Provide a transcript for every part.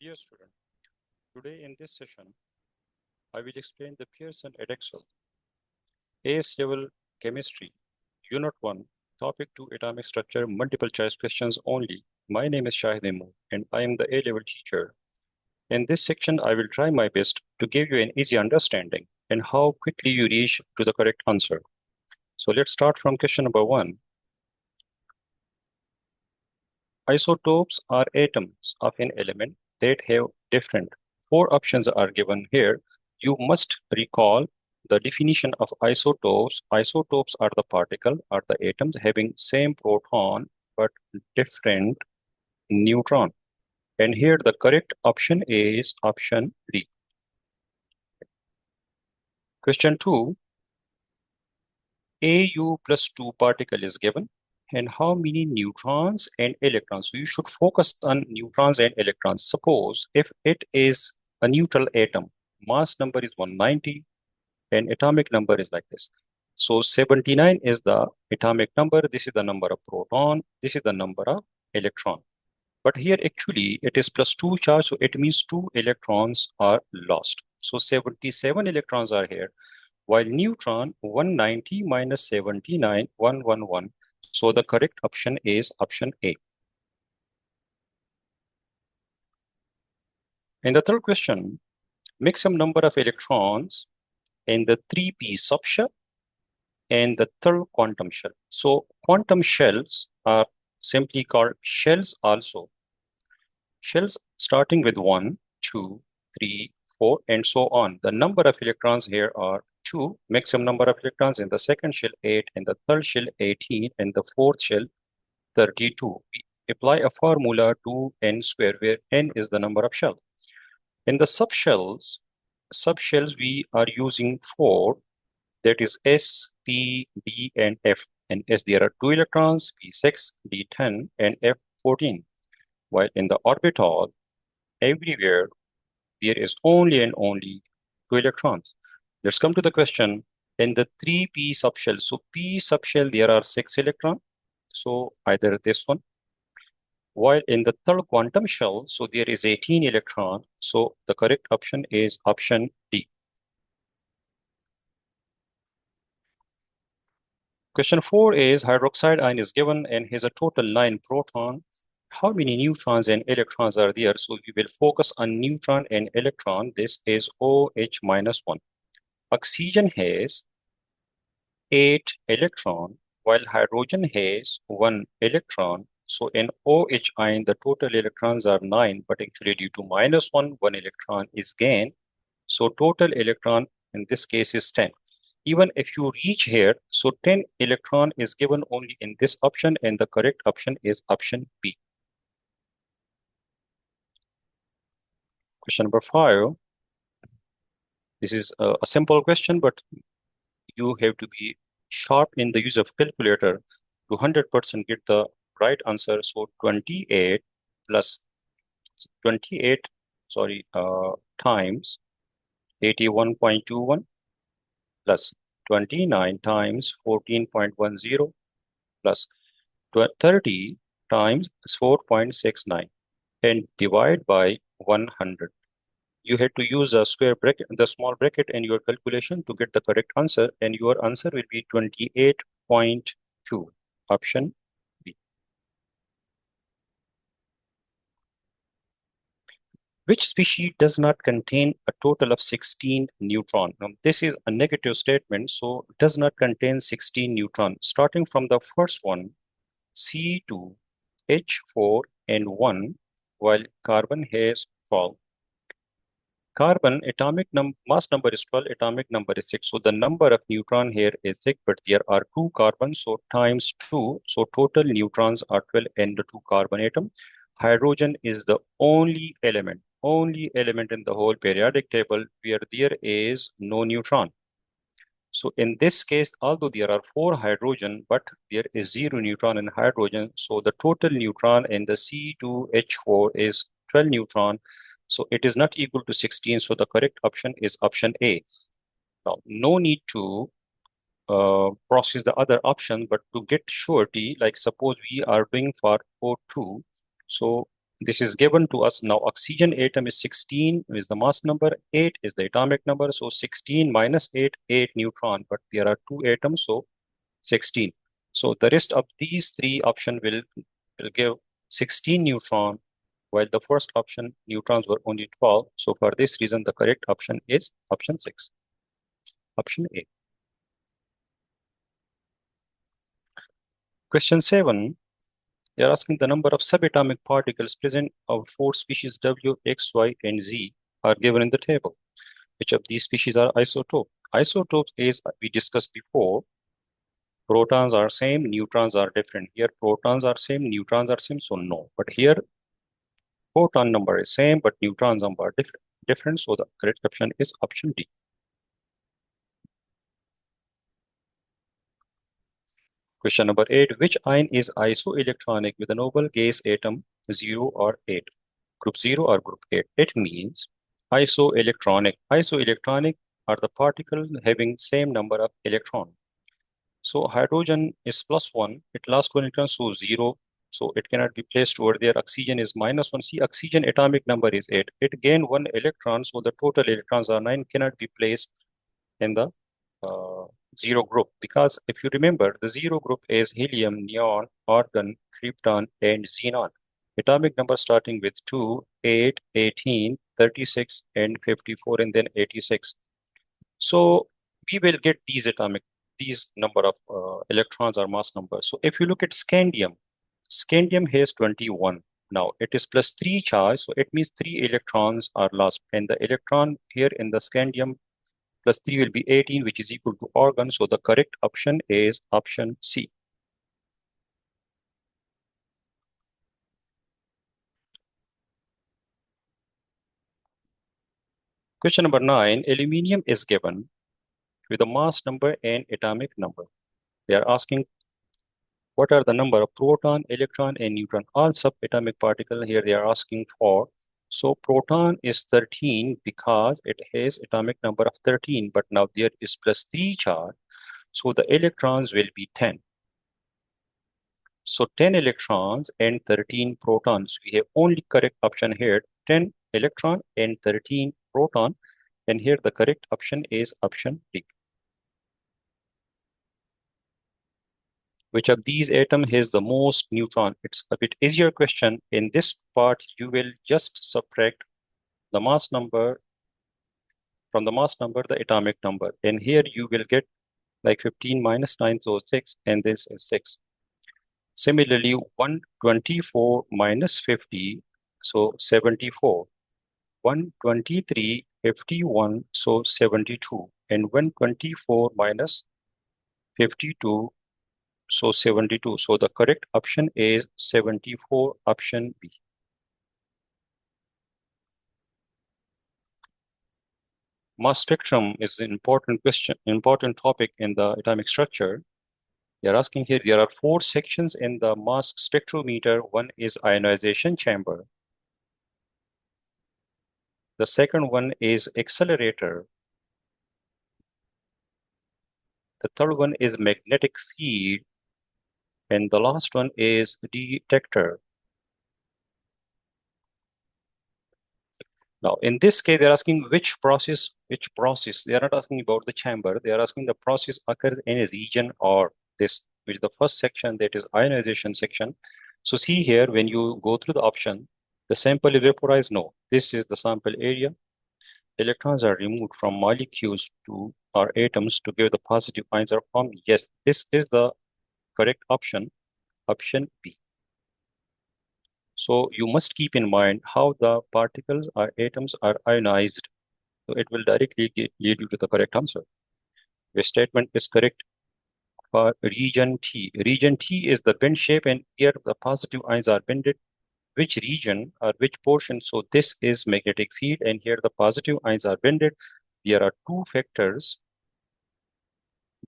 Dear student, today in this session, I will explain the Pearson Edexcel AS level chemistry, unit 1, topic 2 atomic structure, multiple choice questions only. My name is Shahid Imam and I am the A level teacher. In this section, I will try my best to give you an easy understanding and how quickly you reach to the correct answer. So let's start from question number 1. Isotopes are atoms of an element that have different. Four options are given here. You must recall the definition of isotopes. Isotopes are the particle, are the atoms having same proton but different neutron. And here the correct option is option D. Question 2. Au plus 2 particle is given. And how many neutrons and electrons? So you should focus on neutrons and electrons. Suppose if it is a neutral atom, mass number is 190 and atomic number is like this. So 79 is the atomic number. This is the number of proton. This is the number of electron. But here actually it is plus 2 charge. So it means 2 electrons are lost. So 77 electrons are here. While neutron 190 minus 79, 111. So the correct option is option A. In the third question, maximum number of electrons in the 3p subshell and the third quantum shell. So quantum shells are simply called shells also. Shells starting with 1, 2, 3, 4, and so on. The number of electrons here are 2, maximum number of electrons in the second shell 8, in the third shell 18, and the fourth shell 32. We apply a formula to n square where n is the number of shells. In the subshells we are using 4, that is S, P, D, and F. And S there are 2 electrons, P6, D10, and F14. While in the orbital, everywhere there is only and only 2 electrons. Let's come to the question. In the 3p subshell, so p subshell there are 6 electrons. So either this one. While in the third quantum shell, so there is 18 electrons. So the correct option is option D. Question 4 is hydroxide ion is given and has a total 9 proton. How many neutrons and electrons are there? So we will focus on neutron and electron. This is OH minus 1. Oxygen has 8 electron, while hydrogen has 1 electron. So in OH ion, the total electrons are 9, but actually due to minus 1, 1 electron is gained. So total electron in this case is 10. Even if you reach here, so 10 electron is given only in this option, and the correct option is option B. Question number 5. This is a simple question, but you have to be sharp in the use of calculator to 100% get the right answer. So 28 plus 28, times 81.21 plus 29 times 14.10 plus 30 times 4.69 and divide by 100. You had to use a square bracket, the small bracket in your calculation to get the correct answer, and your answer will be 28.2, option B. Which species does not contain a total of 16 neutron? Now, this is a negative statement, so does not contain 16 neutron. Starting from the first one, C2, H4, and 1, while carbon has 12. Carbon atomic mass number is 12, atomic number is 6. So the number of neutron here is 6, but there are 2 carbons, so times 2. So total neutrons are 12 in the 2 carbon atom. Hydrogen is the only element in the whole periodic table where there is no neutron. So in this case, although there are 4 hydrogen, but there is 0 neutron in hydrogen. So the total neutron in the C2H4 is 12 neutron. So it is not equal to 16. So the correct option is option A. Now, no need to process the other option, but to get surety, like suppose we are doing for O2. So This is given to us. Now, oxygen atom is 16 is the mass number, 8 is the atomic number. So 16 minus 8, 8 neutron, but there are two atoms, so 16. So the rest of these three options will give 16 neutron, while the first option neutrons were only 12. So for this reason, the correct option is option 6, option A. Question 7, they are asking the number of subatomic particles present of four species W, X, Y, and Z are given in the table. Which of these species are isotope? Isotope is, we discussed before, protons are same, neutrons are different. Here protons are same, neutrons are same, so no. But here proton number is same, but neutron number are different. So the correct option is option D. Question number 8, which ion is isoelectronic with a noble gas atom 0 or 8? Group 0 or group 8? It means isoelectronic. Isoelectronic are the particles having same number of electrons. So hydrogen is +1, it lost one electron, so 0. So it cannot be placed over there. Oxygen is -1. See, oxygen atomic number is 8. It gained one electron, so the total electrons are 9, cannot be placed in the uh, 0 group. Because if you remember, the 0 group is helium, neon, argon, krypton, and xenon. Atomic number starting with 2, 8, 18, 36, and 54, and then 86. So we will get these number of electrons or mass number. So if you look at scandium, scandium has 21. Now it is +3 charge, so it means 3 electrons are lost. And the electron here in the scandium +3 will be 18, which is equal to argon. So the correct option is option C. Question number 9, aluminium is given with a mass number and atomic number. They are asking what are the number of proton, electron, and neutron, all subatomic particle here they are asking for. So proton is 13 because it has atomic number of 13, but now there is +3 charge. So the electrons will be 10. So 10 electrons and 13 protons. We have only correct option here, 10 electron and 13 proton. And here the correct option is option D. Which of these atom has the most neutron? It's a bit easier question. In this part, you will just subtract the mass number from the mass number, the atomic number. And here you will get like 15 minus 9, so 6, and this is 6. Similarly, 124 minus 50, so 74. 123, 51, so 72. And 124 minus 52, so 72. So the correct option is 74, option B. Mass spectrum is an important question, important topic in the atomic structure. They're asking here, there are 4 sections in the mass spectrometer. One is ionization chamber. The second one is accelerator. The third one is magnetic field. And the last one is detector. Now, in this case, they're asking which process. They are not asking about the chamber. They are asking the process occurs in a region or this, which is the first section, that is ionization section. So see here, when you go through the option, the sample is vaporized. No, this is the sample area. Electrons are removed from molecules to or atoms to give the positive ions are formed. Yes, this is the correct option, option B. So you must keep in mind how the particles or atoms are ionized. So it will directly lead you to the correct answer. The statement is correct for region T. Region T is the bend shape, and here the positive ions are bended. Which region or which portion? So this is magnetic field, and here the positive ions are bended. There are two factors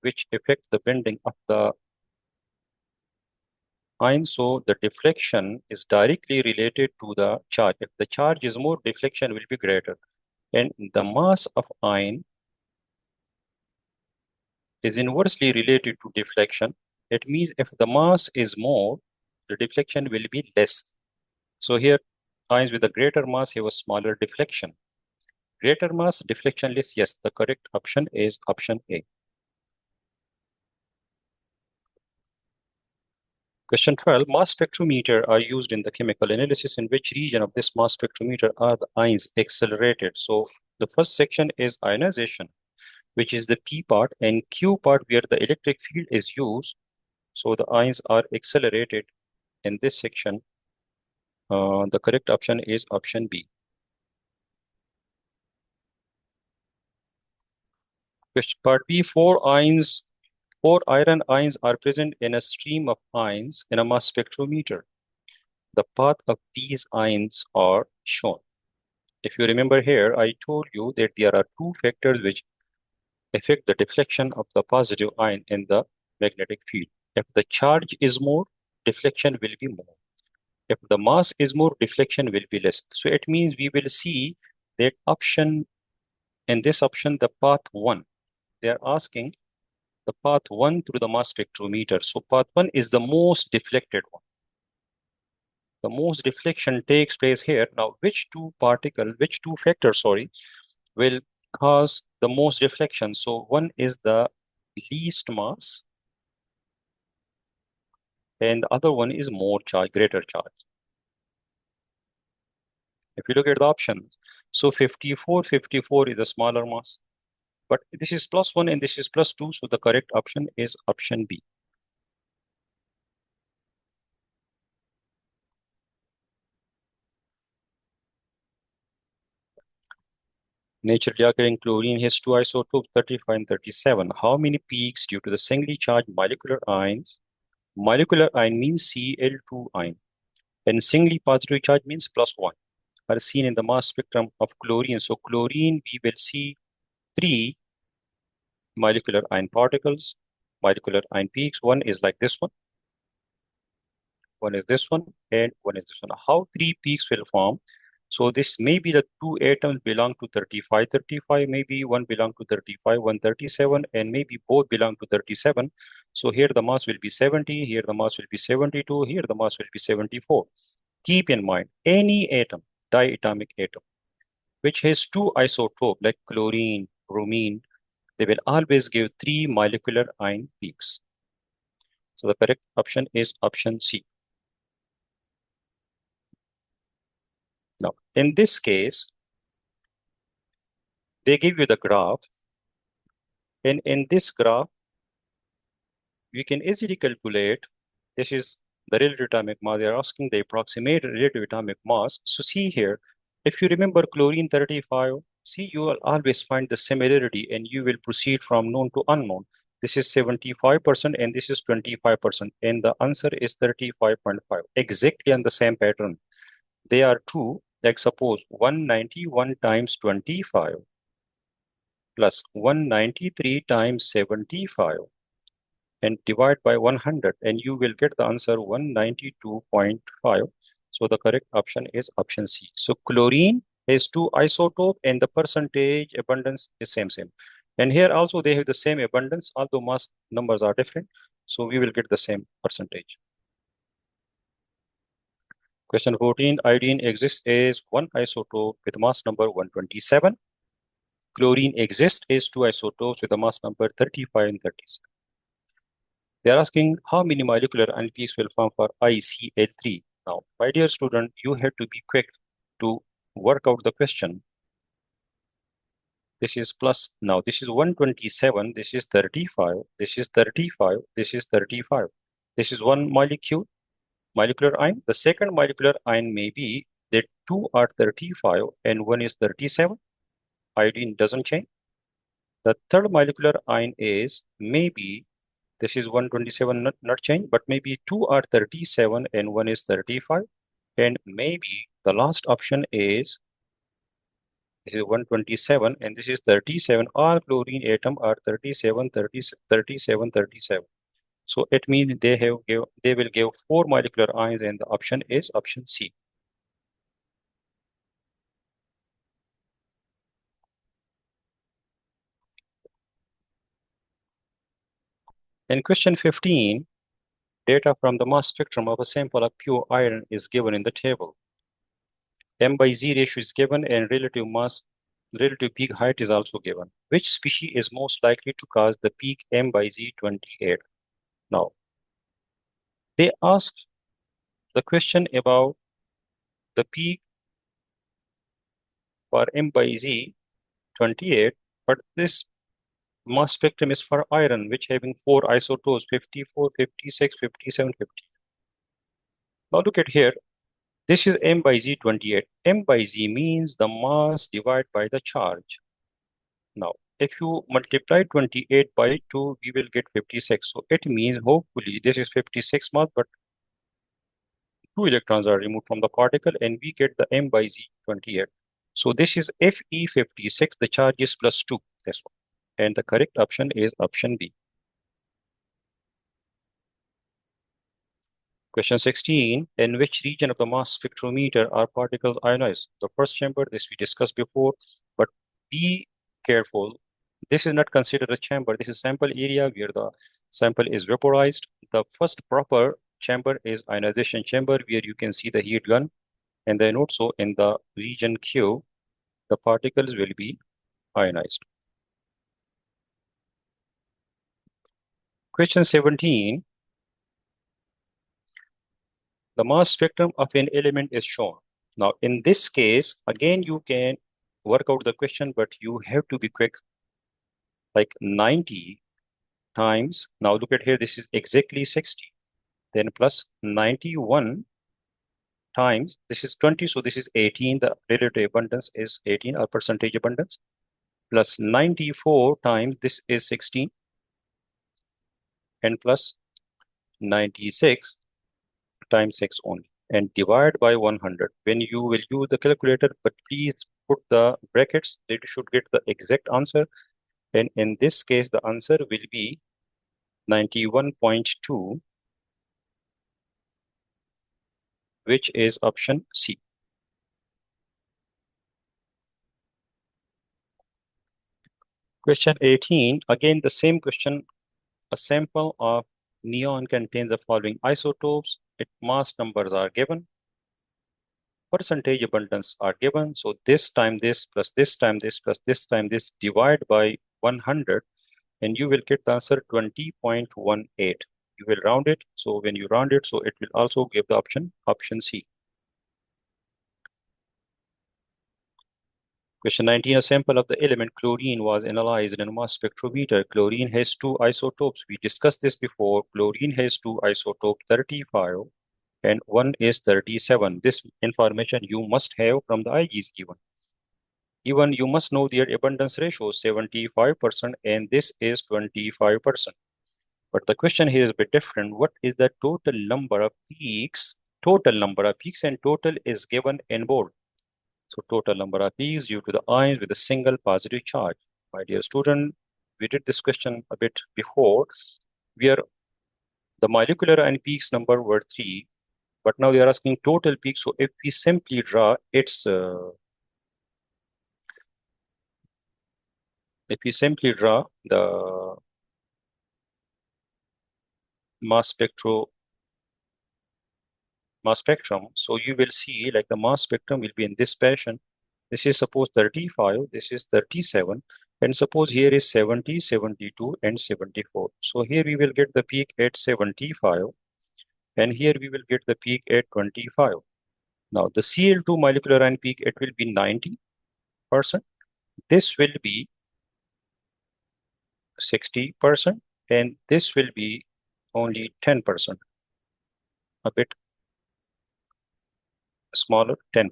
which affect the bending of the ion. So the deflection is directly related to the charge. If the charge is more, deflection will be greater. And the mass of ion is inversely related to deflection. It means if the mass is more, the deflection will be less. So here ions with a greater mass have a smaller deflection. Greater mass, deflection less. Yes, the correct option is option A. Question 12. Mass spectrometer are used in the chemical analysis. In which region of this mass spectrometer are the ions accelerated? So the first section is ionization, which is the P part, and Q part where the electric field is used. So the ions are accelerated in this section. The correct option is option B. Question part B. Four iron ions are present in a stream of ions in a mass spectrometer. The path of these ions are shown. If you remember here, I told you that there are two factors which affect the deflection of the positive ion in the magnetic field. If the charge is more, deflection will be more. If the mass is more, deflection will be less. So it means we will see that option, in this option, the path 1. They are asking the path 1 through the mass spectrometer. So path 1 is the most deflected one. The most deflection takes place here. Now, which two factors, will cause the most deflection? So one is the least mass, and the other one is more charge, greater charge. If you look at the options, so 54 is a smaller mass, but this is +1 and this is +2, so the correct option is option B. Naturally occurring chlorine has two isotopes, 35 and 37. How many peaks due to the singly charged molecular ions? Molecular ion means Cl2 ion, and singly positive charge means +1, are seen in the mass spectrum of chlorine. So chlorine, we will see 3 molecular ion particles, molecular ion peaks. One is like this one is this one, and one is this one. How 3 peaks will form? So this may be the 2 atoms belong to 35, 35, maybe one belong to 35, 137, and maybe both belong to 37. So here the mass will be 70, here the mass will be 72, here the mass will be 74. Keep in mind, any atom, diatomic atom, which has two isotopes like chlorine, bromine, they will always give 3 molecular ion peaks. So the correct option is option C. Now, in this case, they give you the graph, and in this graph, you can easily calculate, this is the relative atomic mass. They are asking the approximate relative atomic mass. So see here, if you remember chlorine 35, see, you will always find the similarity and you will proceed from known to unknown. This is 75% and this is 25%, and the answer is 35.5, exactly on the same pattern. They are two, like suppose 191 times 25 plus 193 times 75 and divide by 100, and you will get the answer 192.5. So the correct option is option C. So chlorine has two isotope and the percentage abundance is same. And here also they have the same abundance, although mass numbers are different. So we will get the same percentage. Question 14, iodine exists as one isotope with mass number 127. Chlorine exists as two isotopes with a mass number 35 and 37. They are asking how many molecular peaks will form for ICl3. Now, my dear student, you have to be quick to work out the question. This is plus, now this is 127, this is 35, this is 35, this is 35. This is one molecular ion. The second molecular ion may be that two are 35 and one is 37. Iodine doesn't change. The third molecular ion is maybe this is 127, not change, but maybe two are 37 and one is 35. And maybe the last option is this is 127 and this is 37. All chlorine atom are 37, 30, 37, 37. So it means they will give 4 molecular ions, and the option is option C. In question 15, data from the mass spectrum of a sample of pure iron is given in the table. M by Z ratio is given and relative peak height is also given. Which species is most likely to cause the peak M by Z 28? Now, they ask the question about the peak for M by Z 28, but this mass spectrum is for iron, which having four isotopes 54, 56, 57, 50. Now look at here. This is M by Z 28. M by Z means the mass divided by the charge. Now, if you multiply 28 by 2, we will get 56. So it means hopefully this is 56 mass, but two electrons are removed from the particle and we get the M by Z 28. So this is Fe56, the charge is plus 2, this one. And the correct option is option B. Question 16, in which region of the mass spectrometer are particles ionized? The first chamber, this we discussed before, but be careful. This is not considered a chamber. This is sample area where the sample is vaporized. The first proper chamber is ionization chamber where you can see the heat gun. And then also in the region Q, the particles will be ionized. Question 17, the mass spectrum of an element is shown. Now, in this case, again, you can work out the question, but you have to be quick. Like 90 times, now look at here, this is exactly 60. Then plus 91 times, this is 20, so this is 18. The relative abundance is 18, or percentage abundance. Plus 94 times, this is 16. And plus 96 times 6 only. And divide by 100. When you will use the calculator, but please put the brackets, that you should get the exact answer. And in this case, the answer will be 91.2, which is option C. Question 18, again the same question. A sample of neon contains the following isotopes. Its mass numbers are given. Percentage abundance are given. So this time this plus this time this plus this time this, divide by 100 and you will get the answer 20.18. You will round it. So when you round it, so it will also give the option C. Question 19, a sample of the element chlorine was analyzed in a mass spectrometer. Chlorine has two isotopes. We discussed this before. Chlorine has two isotopes, 35 and one is 37. This information you must have from the IGs given. Even you must know their abundance ratio, 75%, and this is 25%. But the question here is a bit different. What is the total number of peaks? Total number of peaks, and total is given in bold. So total number of peaks due to the ions with a single positive charge. My dear student, we did this question a bit before, where the molecular and peaks number were 3, but now they are asking total peaks. So if we simply draw its, if we simply draw the mass spectrum, so you will see like the mass spectrum will be in this fashion. This is suppose 35, this is 37, and suppose here is 70, 72, and 74. So here we will get the peak at 75, and here we will get the peak at 25. Now the Cl2 molecular ion peak, it will be 90%. This will be 60%, and this will be only 10%, a bit smaller, 10%.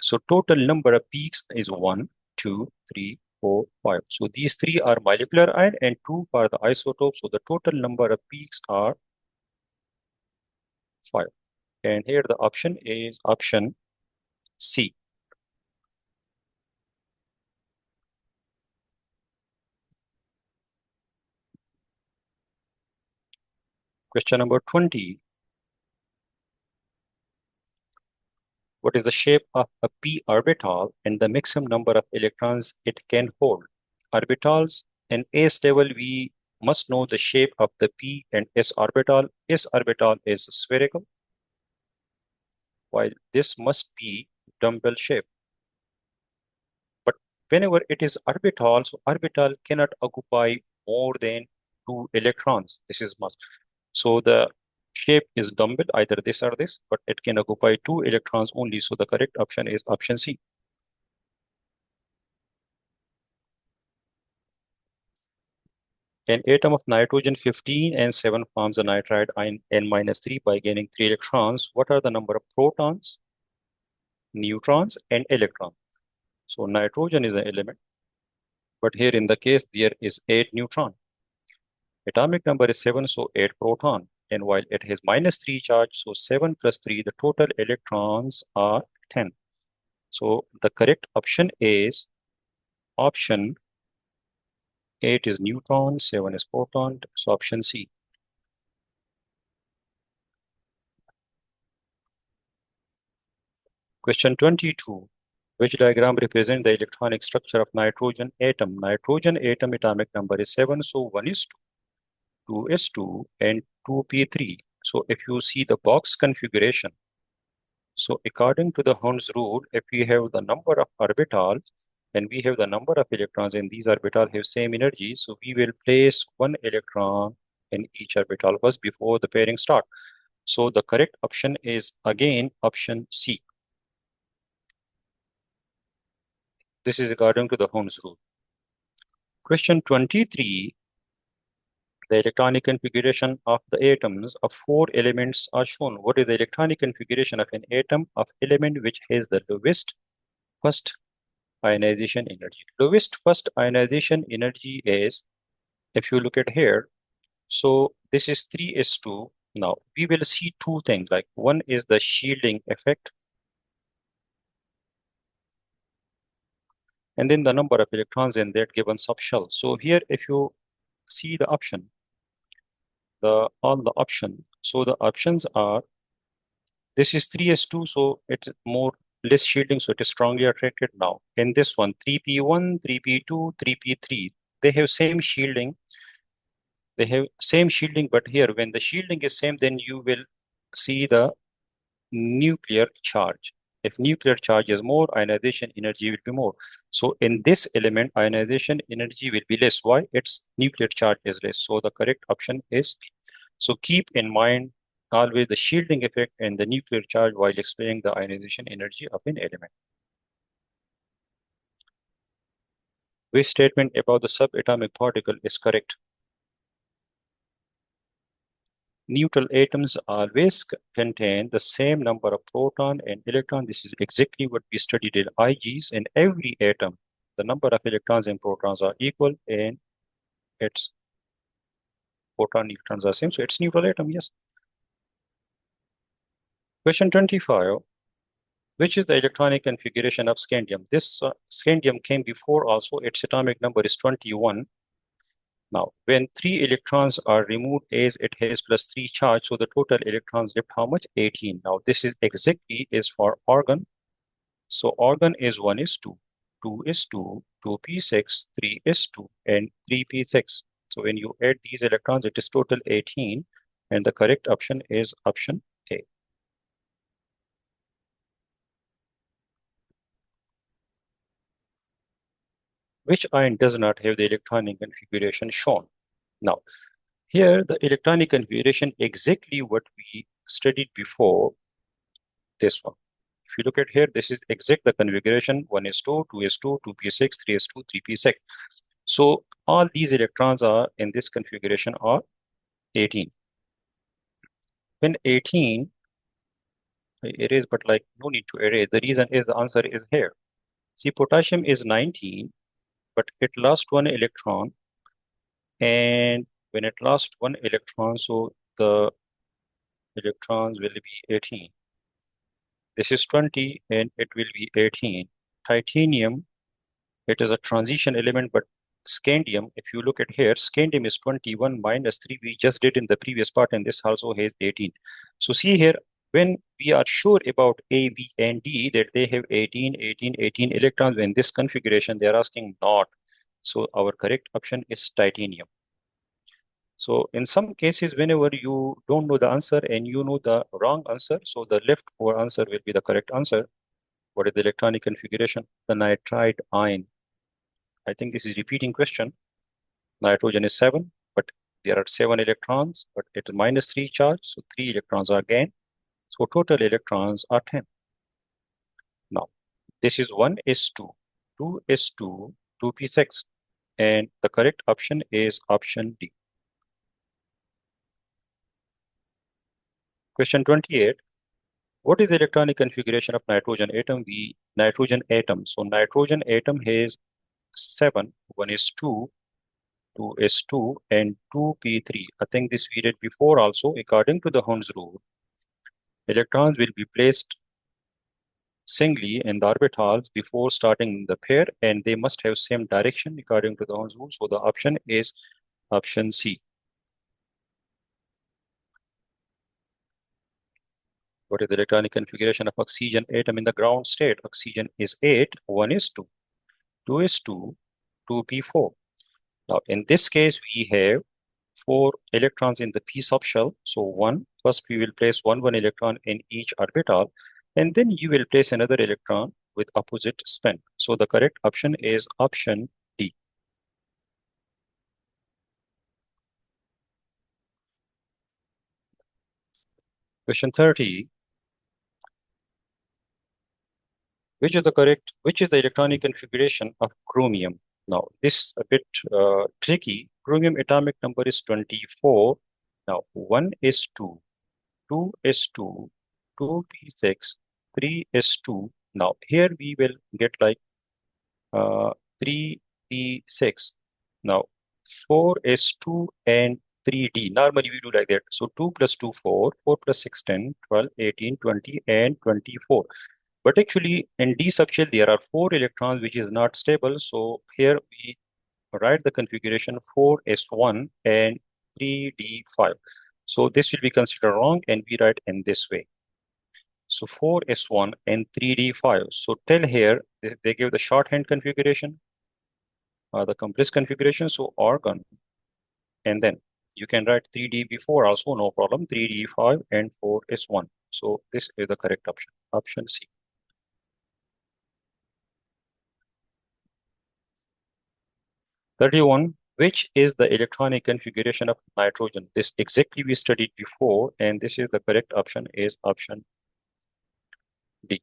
So total number of peaks is 1, 2, 3, 4, 5. So these 3 are molecular ion and 2 are the isotopes. So the total number of peaks are 5. And here the option is option C. Question number 20. What is the shape of a p orbital and the maximum number of electrons it can hold? Orbitals in s level, we must know the shape of the p and s orbital. S orbital is spherical, while this must be dumbbell shape. But whenever it is orbital, so orbital cannot occupy more than 2 electrons. This is must. So the shape is dumbbell, either this or this, but it can occupy 2 electrons only. So the correct option is option C. An atom of nitrogen 15 and 7 forms a nitride ion N-3 by gaining 3 electrons. What are the number of protons, neutrons, and electrons? So nitrogen is an element, but here in the case there is 8 neutron. Atomic number is 7, so 8 proton. And while it has -3 charge, so 7 plus 3, the total electrons are 10. So the correct option is option 8 is neutron, 7 is proton, so option C. Question 22. Which diagram represents the electronic structure of nitrogen atom? Nitrogen atom atomic number is 7, so 1 is 2, 2 is 2, and 2p3. So if you see the box configuration, so according to the Hund's rule, if we have the number of orbitals and we have the number of electrons and these orbitals have same energy, so we will place 1 electron in each orbital first before the pairing start. So the correct option is again option C. This is according to the Hund's rule. Question 23. The electronic configuration of the atoms of 4 elements are shown. What is the electronic configuration of an atom of element which has the lowest first ionization energy? Lowest first ionization energy is, if you look at here, so this is 3s2. Now we will see two things, like one is the shielding effect, and then the number of electrons in that given subshell. So here, if you see the option, all the option, so the options are, this is 3s2, so it's more less shielding, so it is strongly attracted. Now in this one, 3p1, 3p2, 3p3, they have same shielding. They have same shielding, but here when the shielding is same, then you will see the nuclear charge. If nuclear charge is more, ionization energy will be more. So in this element, ionization energy will be less. Why? Its nuclear charge is less. So the correct option is B. So keep in mind always the shielding effect and the nuclear charge while explaining the ionization energy of an element. Which statement about the subatomic particle is correct? Neutral atoms always contain the same number of proton and electron. This is exactly what we studied in IGs. In every atom, the number of electrons and protons are equal and its proton neutrons are same. So it's neutral atom, yes. Question 25. Which is the electronic configuration of scandium? This scandium came before also. Its atomic number is 21. Now, when 3 electrons are removed as it has +3 charge, so the total electrons left how much? 18. Now, this is exactly is for argon. So argon is 1 is 2, 2 is 2, 2p6, 3 is 2, and 3p6. So when you add these electrons, it is total 18, and the correct option is option A. Which ion does not have the electronic configuration shown? Now, here the electronic configuration exactly what we studied before this one. If you look at here, this is exact the configuration 1s2, 2s2, 2p6, 3s2, 3p6. So all these electrons are in this configuration are 18. When 18, I erase, but like no need to erase. The reason is the answer is here. See, potassium is 19, but it lost 1 electron. And when it lost 1 electron, so the electrons will be 18. This is 20 and it will be 18. Titanium, it is a transition element, but scandium, if you look at here, scandium is 21 -3. We just did in the previous part, and this also has 18. So see here, when we are sure about A, B, and D that they have 18, 18, 18 electrons in this configuration, they are asking not. So our correct option is titanium. So in some cases, whenever you don't know the answer and you know the wrong answer, so the left over answer will be the correct answer. What is the electronic configuration? The nitride ion. I think this is repeating question. Nitrogen is 7, but there are 7 electrons, but it is -3 charge, so 3 electrons are gained. So total electrons are 10. Now, this is 1s2, 2s2, 2p6, and the correct option is option D. Question 28. What is the electronic configuration of nitrogen atom? The nitrogen atom. So nitrogen atom has 7, 1s2, 2s2, and 2p3. I think this we did before also. According to the Hund's rule, electrons will be placed singly in the orbitals before starting the pair, and they must have same direction according to the Hund's rule. So the option is option C. What is the electronic configuration of oxygen atom in the ground state? Oxygen is 8, 1 is 2, 2 is 2, 2p4. Now, in this case, we have 4 electrons in the p subshell. So first we will place one electron in each orbital, and then you will place another electron with opposite spin. So the correct option is option D. Question 30. Which is the electronic configuration of chromium? Now, this is a bit tricky. Chromium atomic number is 24. Now, 1 is 2, 2 is 2, 2p6, 3 is 2. Now, here we will get like 3p6. Now, 4 is 2 and 3d. Normally we do like that. So 2 plus 2, 4, 4 plus 6, 10, 12, 18, 20, and 24. But actually in D subshell, there are 4 electrons, which is not stable. So here we write the configuration 4s1 and 3d5. So this will be considered wrong, and we write in this way. So 4s1 and 3d5. So till here, they give the shorthand configuration, the compressed configuration, so argon. And then you can write 3d before also, no problem, 3d5 and 4s1. So this is the correct option, option C. 31. Which is the electronic configuration of nitrogen? This exactly we studied before, and this is the correct option is option D.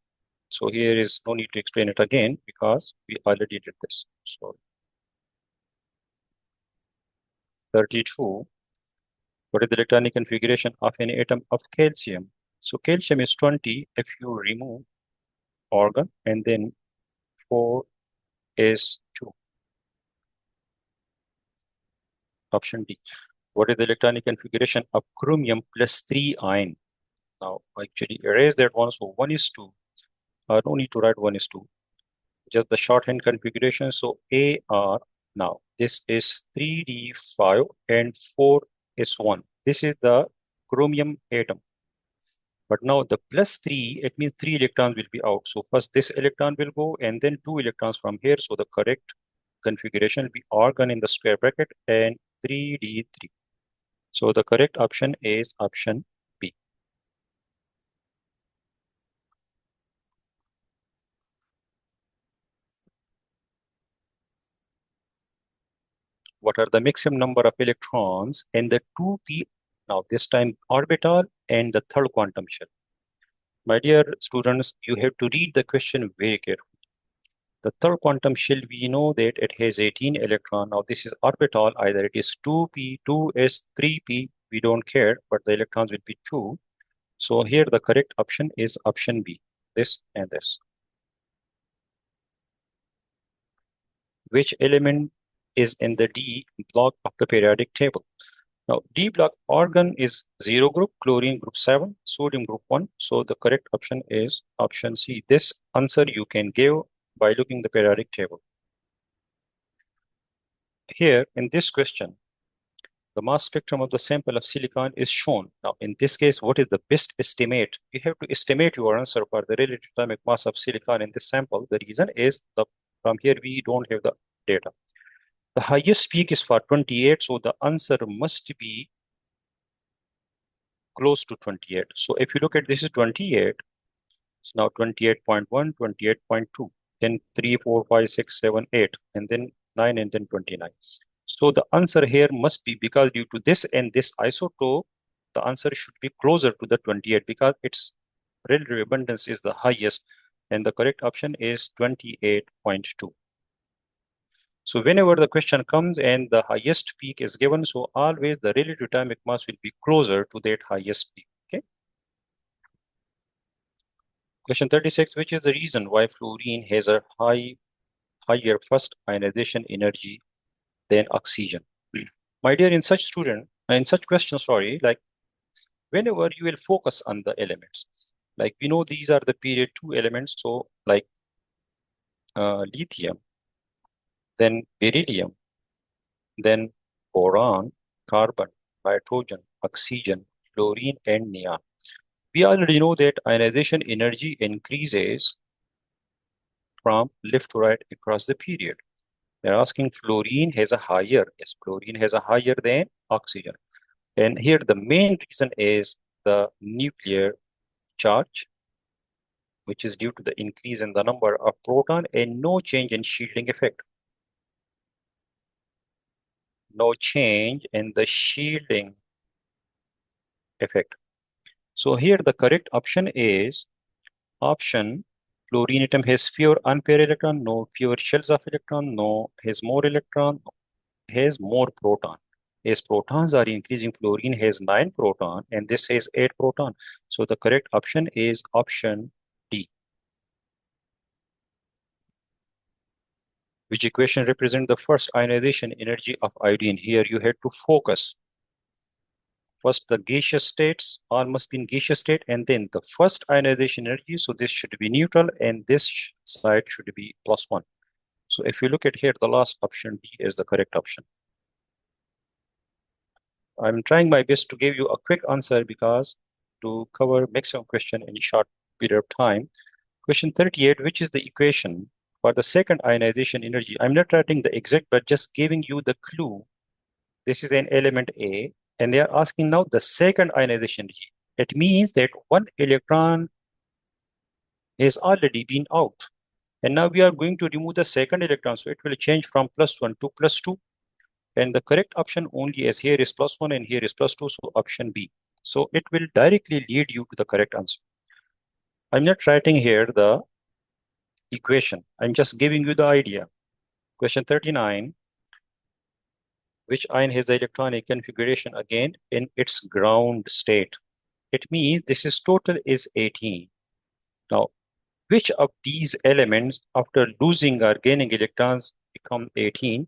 So here is no need to explain it again because we already did this. So 32. What is the electronic configuration of an atom of calcium? So calcium is 20 if you remove argon, and then 4 is 2. Option D. What is the electronic configuration of chromium plus 3 ion? Now actually erase that one. So 1 is 2. No need to write 1 is 2. Just the shorthand configuration. So AR. Now this is 3d5 and 4 is 1. This is the chromium atom. But now the plus 3, it means 3 electrons will be out. So first this electron will go, and then 2 electrons from here. So the correct configuration will be argon in the square bracket and 3d3. So the correct option is option B. What are the maximum number of electrons in the 2p, now this time orbital, and the third quantum shell? My dear students, you have to read the question very carefully. The third quantum shell, we know that it has 18 electrons. Now this is orbital, either it is 2p, 2s, 3p, we don't care, but the electrons will be 2. So here the correct option is option B, this and this. Which element is in the D block of the periodic table? Now, D block, argon is 0 group, chlorine group 7, sodium group 1. So the correct option is option C. This answer you can give by looking the periodic table. Here in this question, the mass spectrum of the sample of silicon is shown. Now, in this case, what is the best estimate? You have to estimate your answer for the relative atomic mass of silicon in this sample. The reason is from here we don't have the data. The highest peak is for 28, so the answer must be close to 28. So if you look at this is 28, Now 28.1, 28.2, then 3, 4, 5, 6, 7, 8, and then 9, and then 29. So the answer here must be, because due to this and this isotope, the answer should be closer to the 28 because its relative abundance is the highest, and the correct option is 28.2. So whenever the question comes and the highest peak is given, so always the relative atomic mass will be closer to that highest peak. Okay. Question 36, which is the reason why fluorine has a higher first ionization energy than oxygen? My dear, in such questions, sorry, like whenever you will focus on the elements, like we know these are the period 2 elements, so like lithium, then beryllium, then boron, carbon, nitrogen, oxygen, fluorine, and neon. We already know that ionization energy increases from left to right across the period. They're asking fluorine has a higher, yes, fluorine has a higher than oxygen. And here the main reason is the nuclear charge, which is due to the increase in the number of proton and no change in shielding effect. No change in the shielding effect. So here the correct option is option fluorine atom has fewer unpaired electron, no fewer shells of electron, no has more electron, has more proton. As protons are increasing, fluorine has 9 proton and this has 8 proton. So the correct option is option D. Which equation represents the first ionization energy of iodine? Here you had to focus. First the gaseous states, all must be in gaseous state, and then the first ionization energy. So this should be neutral and this side should be +1. So if you look at here, the last option D is the correct option. I'm trying my best to give you a quick answer because to cover maximum question in a short period of time. Question 38, which is the equation for the second ionization energy? I'm not writing the exact, but just giving you the clue. This is an element A, and they are asking now the second ionization energy. It means that one electron has already been out. And now we are going to remove the second electron. So it will change from +1 to +2. And the correct option only as here is +1 and here is +2. So option B. So it will directly lead you to the correct answer. I'm not writing here the equation. I'm just giving you the idea. Question 39. Which ion has the electronic configuration again in its ground state? It means this is total is 18. Now, which of these elements after losing or gaining electrons become 18?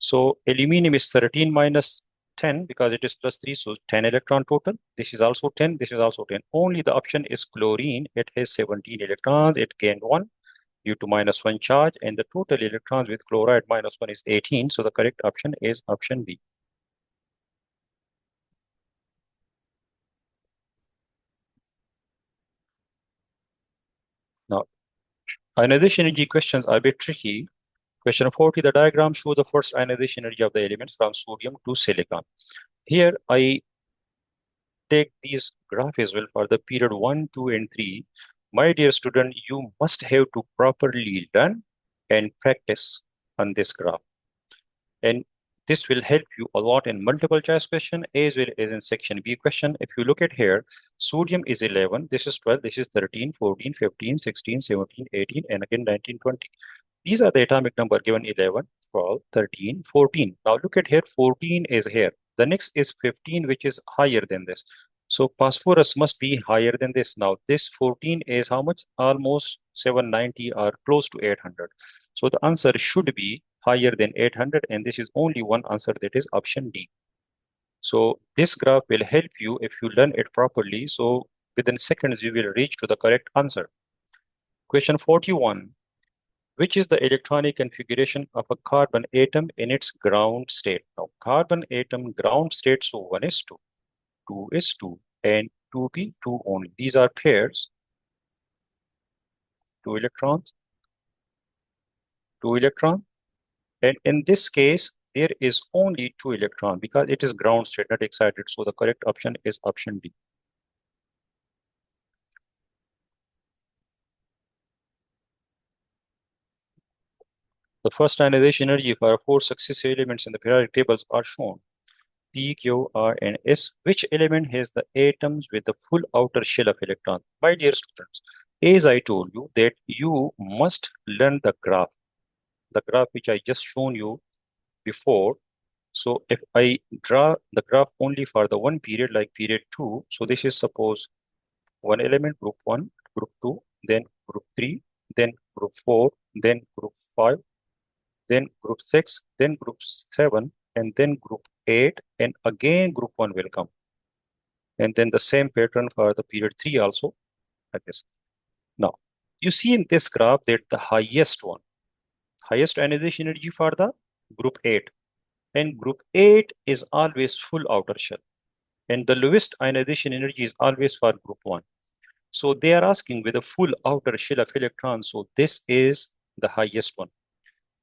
So aluminum is 13 minus 10 because it is +3, so 10 electron total. This is also 10, this is also 10. Only the option is chlorine. It has 17 electrons, it gained 1 due to -1 charge, and the total electrons with chloride -1 is 18. So the correct option is option B. Now, ionization energy questions are a bit tricky. Question 40, the diagram shows the first ionization energy of the elements from sodium to silicon. Here I take these graph as well for the period 1, 2, and 3. My dear student, you must have to properly learn and practice on this graph. And this will help you a lot in multiple choice question as well as in section B question. If you look at here, sodium is 11, this is 12, this is 13, 14, 15, 16, 17, 18, and again 19, 20. These are the atomic number given 11, 12, 13, 14. Now look at here, 14 is here. The next is 15, which is higher than this. So phosphorus must be higher than this. Now this 14 is how much? Almost 790 or close to 800. So the answer should be higher than 800, and this is only one answer, that is option D. So this graph will help you if you learn it properly. So within seconds, you will reach to the correct answer. Question 41. Which is the electronic configuration of a carbon atom in its ground state? Now, carbon atom ground state, so 1 is 2, 2 is 2, and 2p, 2 only. These are pairs, 2 electrons, 2 electron. And in this case, there is only 2 electron because it is ground state, not excited. So the correct option is option D. The first ionization energy for four successive elements in the periodic tables are shown. P, Q, R, and S. Which element has the atoms with the full outer shell of electron? My dear students, as I told you that you must learn the graph which I just shown you before. So if I draw the graph only for the one period, like period 2, so this is suppose one element, group 1, group 2, then group 3, then group 4, then group 5, then group 6, then group 7, and then group 8, and again group 1 will come. And then the same pattern for the period 3 also, like this. Now, you see in this graph that the highest ionization energy for the group 8, and group 8 is always full outer shell, and the lowest ionization energy is always for group 1. So they are asking with a full outer shell of electrons, so this is the highest one.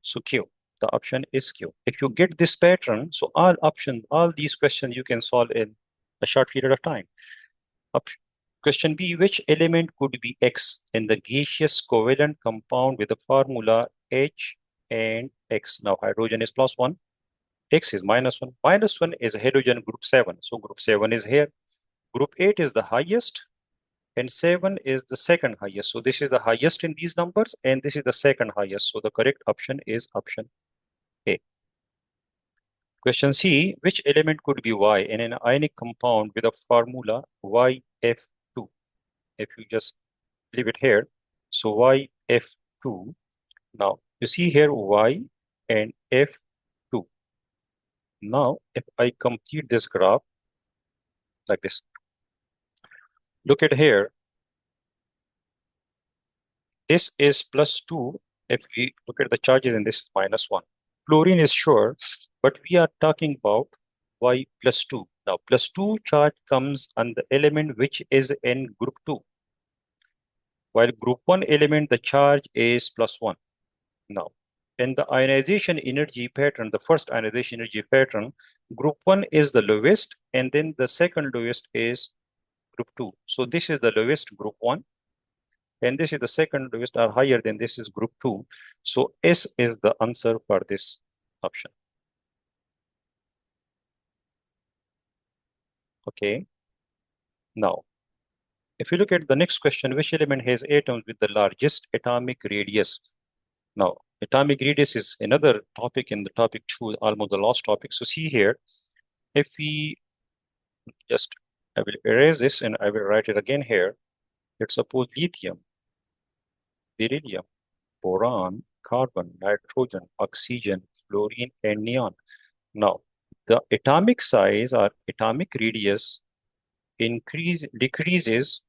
So Q, the option is Q. If you get this pattern, so all these questions you can solve in a short period of time. Question B, which element could be X in the gaseous covalent compound with the formula H and X? Now hydrogen is +1, X is -1. -1 is hydrogen group 7. So group 7 is here. Group 8 is the highest, and 7 is the second highest. So this is the highest in these numbers, and this is the second highest. So the correct option is option A. Question C, which element could be Y in an ionic compound with a formula YF2? If you just leave it here, so YF2. Now you see here Y and F2. Now if I complete this graph like this, look at here, this is +2. If we look at the charges, and this is -1. Fluorine is sure, but we are talking about Y +2. Now, +2 charge comes on the element which is in group 2. While group 1 element, the charge is +1. Now, in the ionization energy pattern, the first ionization energy pattern, group 1 is the lowest, and then the second lowest is group 2. So this is the lowest, group 1. And this is the second lowest, or higher than this is group 2. So S is the answer for this option. Okay. Now, if you look at the next question, which element has atoms with the largest atomic radius? Now, atomic radius is another topic in the topic 2, almost the last topic. So see here, if we just, I will erase this and I will write it again here. Let's suppose lithium, beryllium, boron, carbon, nitrogen, oxygen, fluorine, and neon. Now, the atomic size or atomic radius decreases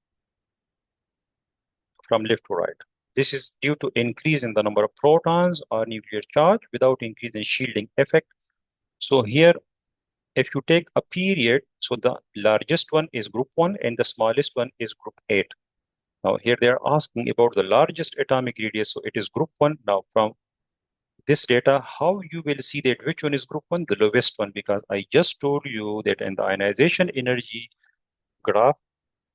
from left to right. This is due to increase in the number of protons or nuclear charge without increase in shielding effect. So here, if you take a period, so the largest one is group 1 and the smallest one is group 8. Now here they are asking about the largest atomic radius, so it is group 1. Now from this data, how you will see that which one is group 1? The lowest one, because I just told you that in the ionization energy graph,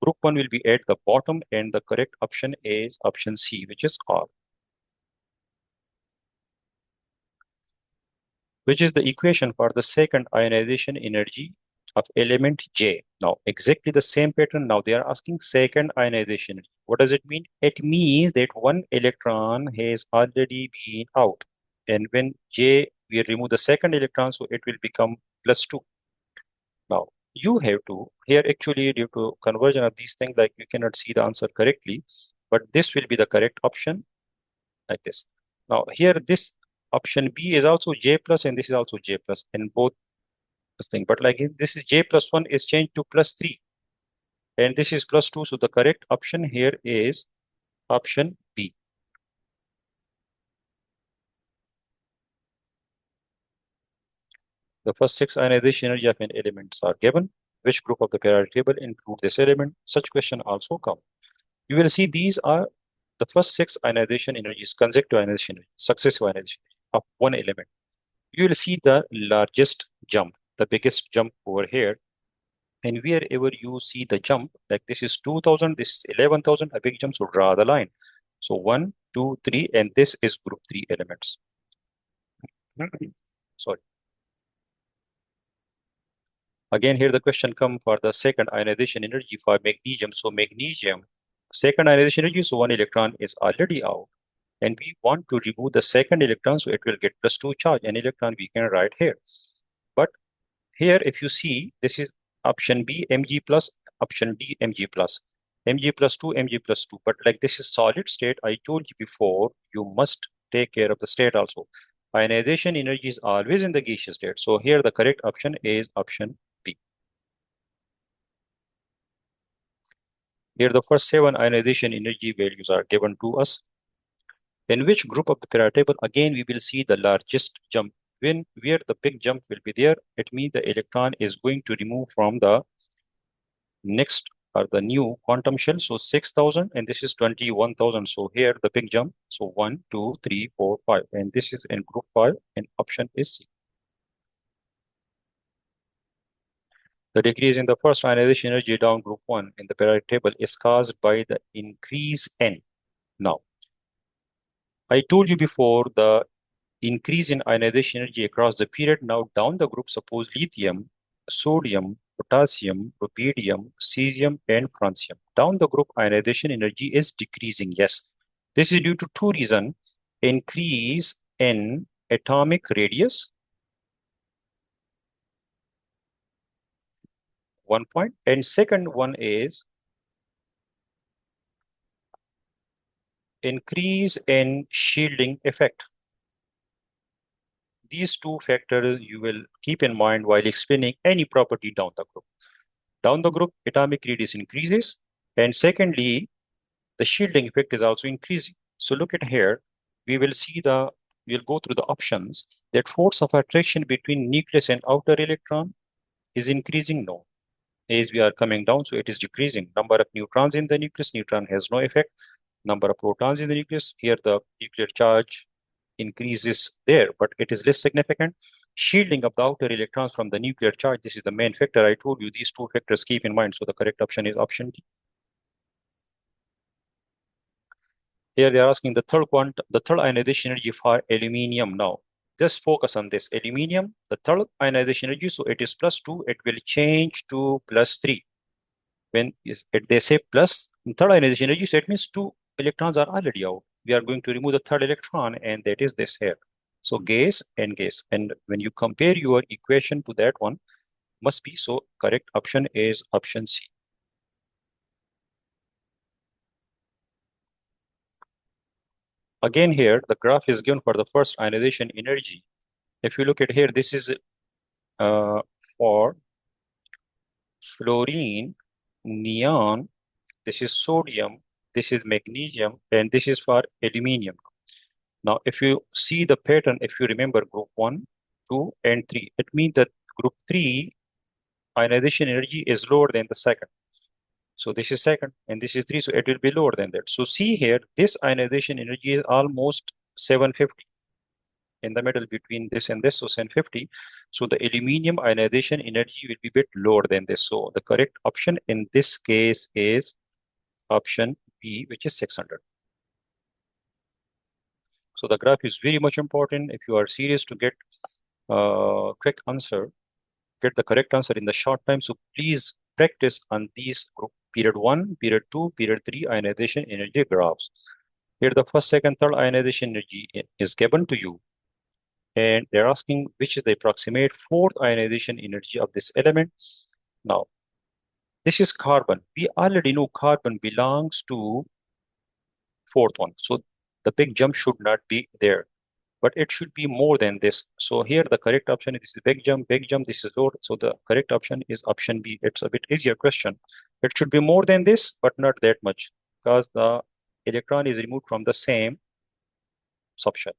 group 1 will be at the bottom, and the correct option is option C, which is R. Which is the equation for the second ionization energy of element J? Now, exactly the same pattern. Now they are asking second ionization energy. What does it mean? It means that one electron has already been out. And when J, we remove the second electron, so it will become +2. Now, you have to, here actually due to conversion of these things, like you cannot see the answer correctly, but this will be the correct option, like this. Now, here this option B is also J plus, and this is also J plus in both this thing. But like this is J +1 is changed to +3, and this is +2. So the correct option here is option B. The first 6 ionization energy of an elements are given. Which group of the periodic table include this element? Such question also come. You will see these are the first 6 ionization energies, consecutive ionization energy, successive ionization of one element. You will see the largest jump, the biggest jump over here. And wherever you see the jump, like this is 2000, this is 11,000, a big jump, so draw the line. So 1, 2, 3, and this is group 3 elements. Sorry. Again, here the question come for the second ionization energy for magnesium. So magnesium, second ionization energy, so one electron is already out. And we want to remove the second electron, so it will get +2 charge. An electron we can write here. But here, if you see, this is option B, Mg plus, option D, Mg plus. Mg plus 2, Mg plus 2. But like this is solid state, I told you before, you must take care of the state also. Ionization energy is always in the gaseous state. So here the correct option is option B. Here the first 7 ionization energy values are given to us. In which group of the periodic table, again, we will see the largest jump. Where the big jump will be there, it means the electron is going to remove from the next or the new quantum shell. So 6,000 and this is 21,000. So here the big jump. So 1, 2, 3, 4, 5. And this is in group 5 and option is C. The decrease in the first ionization energy down group 1 in the periodic table is caused by the increase N. Now, I told you before the increase in ionization energy across the period. Now down the group, suppose lithium, sodium, potassium, rubidium, cesium, and francium. Down the group, ionization energy is decreasing. Yes, this is due to two reasons. Increase in atomic radius, 1 point, and second one is increase in shielding effect. These two factors you will keep in mind while explaining any property down the group. Down the group, atomic radius increases. And secondly, the shielding effect is also increasing. So look at here, we'll go through the options that force of attraction between nucleus and outer electron is increasing. No. As we are coming down, so it is decreasing. Number of neutrons in the nucleus, neutron has no effect. Number of protons in the nucleus, here the nuclear charge increases there, but it is less significant. Shielding of the outer electrons from the nuclear charge, this is the main factor. I told you these two factors keep in mind. So the correct option is option D. Here they are asking the third ionization energy for aluminium. Now, just focus on this. Aluminium, the third ionization energy, so it is +2, it will change to +3. When they say plus third ionization energy, so it means 2 electrons are already out. We are going to remove the third electron, and that is this here. So gas and gas. And when you compare your equation to that one, must be, so correct option is option C. Again here, the graph is given for the first ionization energy. If you look at here, this is for fluorine, neon, this is sodium, this is magnesium, and this is for aluminium. Now, if you see the pattern, if you remember group 1, 2, and 3, it means that group 3 ionization energy is lower than the second. So this is second, and this is 3, so it will be lower than that. So see here, this ionization energy is almost 750 in the middle between this and this, so 750. So the aluminium ionization energy will be a bit lower than this. So the correct option in this case is option B, which is 600. So the graph is very much important. If you are serious to get quick answer, get the correct answer in the short time. So please practice on these group period 1, period 2, period 3 ionization energy graphs. Here the first, second, third ionization energy is given to you. And they're asking which is the approximate fourth ionization energy of this element. Now, this is carbon. We already know carbon belongs to fourth one. So the big jump should not be there, but it should be more than this. So here the correct option is big jump, this is lower. So the correct option is option B. It's a bit easier question. It should be more than this, but not that much, because the electron is removed from the same subshell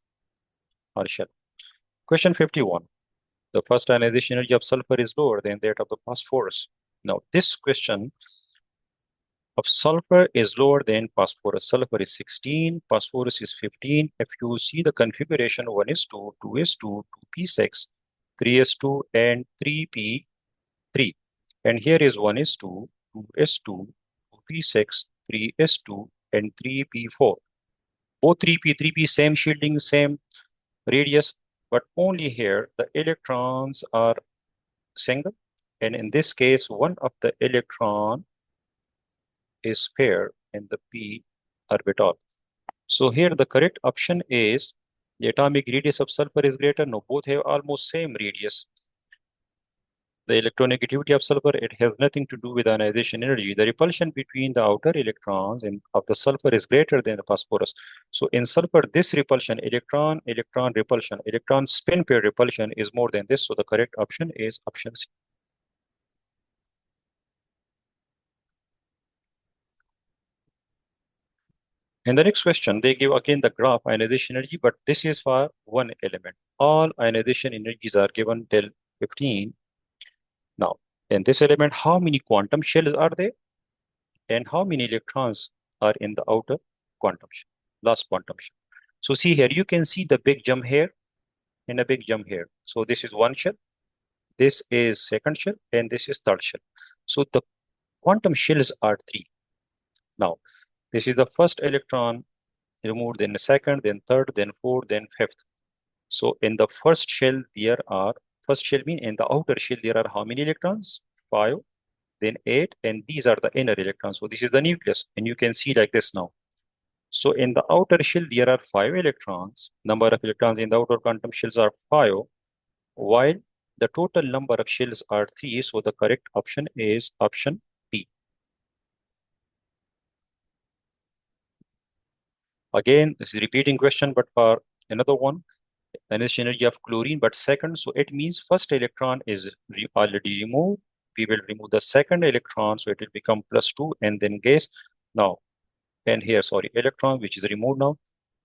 or shell. Question 51. The first ionization energy of sulfur is lower than that of the phosphorus. Now this question of sulfur is lower than phosphorus. Sulfur is 16, phosphorus is 15. If you see the configuration, 1 is 2, 2 is 2, 2p6, 3 is 2, and 3p3. And here is 1 is 2, 2 is 2, 2p6, 3 is 2, and 3p4. Both 3p, 3p, same shielding, same radius. but only here the electrons are single, and in this case, one of the electron is paired in the p orbital. So here the correct option is the atomic radius of sulfur is greater. No, both have almost same radius. The electronegativity of sulfur, it has nothing to do with ionization energy. The repulsion between the outer electrons of the sulfur is greater than the phosphorus. So in sulfur, this repulsion, electron repulsion, electron spin pair repulsion is more than this. So the correct option is option C. In the next question, they give again the graph ionization energy, but this is for one element. All ionization energies are given till 15. Now, in this element, how many quantum shells are there and how many electrons are in the outer quantum shell, last quantum shell? So see here, you can see the big jump here and a big jump here. So this is one shell, this is second shell, and this is third shell. So the quantum shells are three. Now, this is the first electron removed, then the second, then third, then fourth, then fifth. So in the first shell, first shell mean in the outer shell, there are how many electrons? Five, then eight, and these are the inner electrons. So this is the nucleus, and you can see like this now. So in the outer shell, there are five electrons. Number of electrons in the outer quantum shells are five, while the total number of shells are three. So the correct option is option B. Again, this is repeating question, but for another one, ionization energy of chlorine, but second. So it means first electron is already removed. We will remove the second electron, so it will become +2, and then gas. Now, and here, sorry, electron, which is removed now.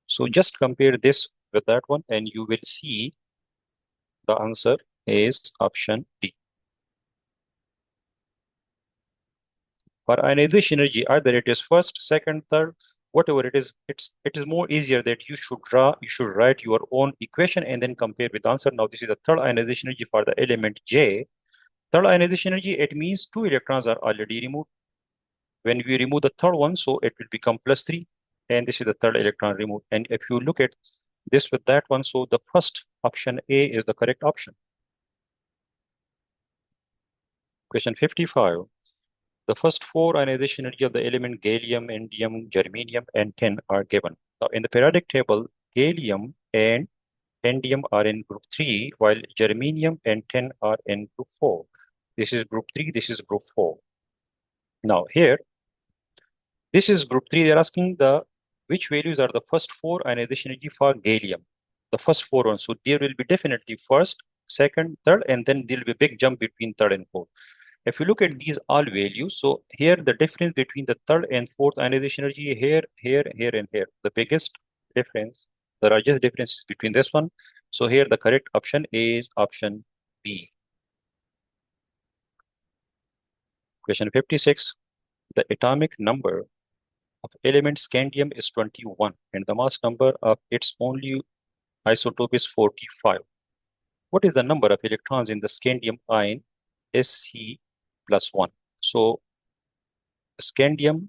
So just compare this with that one, and you will see the answer is option D. For ionization energy, either it is first, second, third, whatever it is, it is more easier that you should write your own equation and then compare with the answer. Now this is the third ionization energy for the element J. Third ionization energy, it means two electrons are already removed. When we remove the third one, so it will become +3, and this is the third electron removed. And if you look at this with that one, so the first option A is the correct option. Question 55. The first four ionization energy of the element gallium, indium, germanium, and tin are given. Now, in the periodic table, gallium and indium are in group 3, while germanium and tin are in group 4. This is group 3, this is group 4. Now, here, this is group 3. They're asking which values are the first four ionization energy for gallium. The first four ones. So, there will be definitely first, second, third, and then there will be a big jump between third and fourth. If you look at these all values, so here the difference between the third and fourth ionization energy here, here, here, and here. The biggest difference, the largest difference is between this one. So here the correct option is option B. Question 56. The atomic number of element scandium is 21 and the mass number of its only isotope is 45. What is the number of electrons in the scandium ion Sc+1? So scandium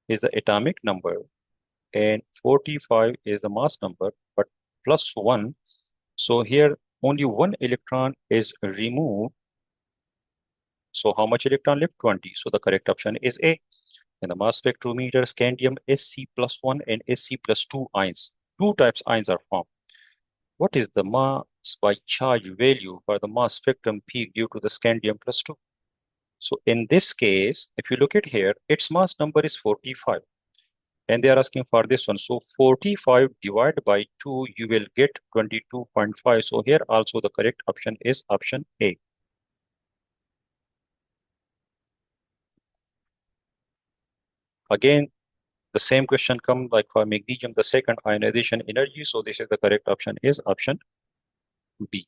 is the atomic number and 45 is the mass number, but +1. So here only one electron is removed. So how much electron left? 20. So the correct option is A. In the mass spectrometer, scandium Sc+1 and Sc+2 ions. Two types ions are formed. What is the mass by charge value for the mass spectrum peak due to the scandium +2? So in this case, if you look at here, its mass number is 45. And they are asking for this one. So 45 divided by 2, you will get 22.5. So here also the correct option is option A. Again, the same question come like for magnesium, the second ionization energy. So this is the correct option is option B.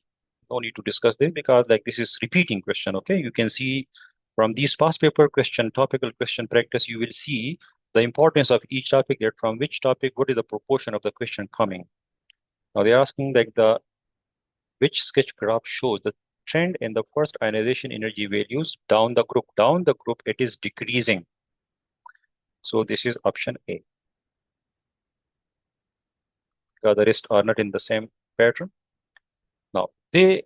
No need to discuss this because like this is repeating question. Okay, you can see from these past paper question, topical question practice, you will see the importance of each topic, that from which topic, what is the proportion of the question coming. Now they're asking like which sketch graph shows the trend in the first ionization energy values down the group. Down the group, it is decreasing. So this is option A. Because the rest are not in the same pattern. They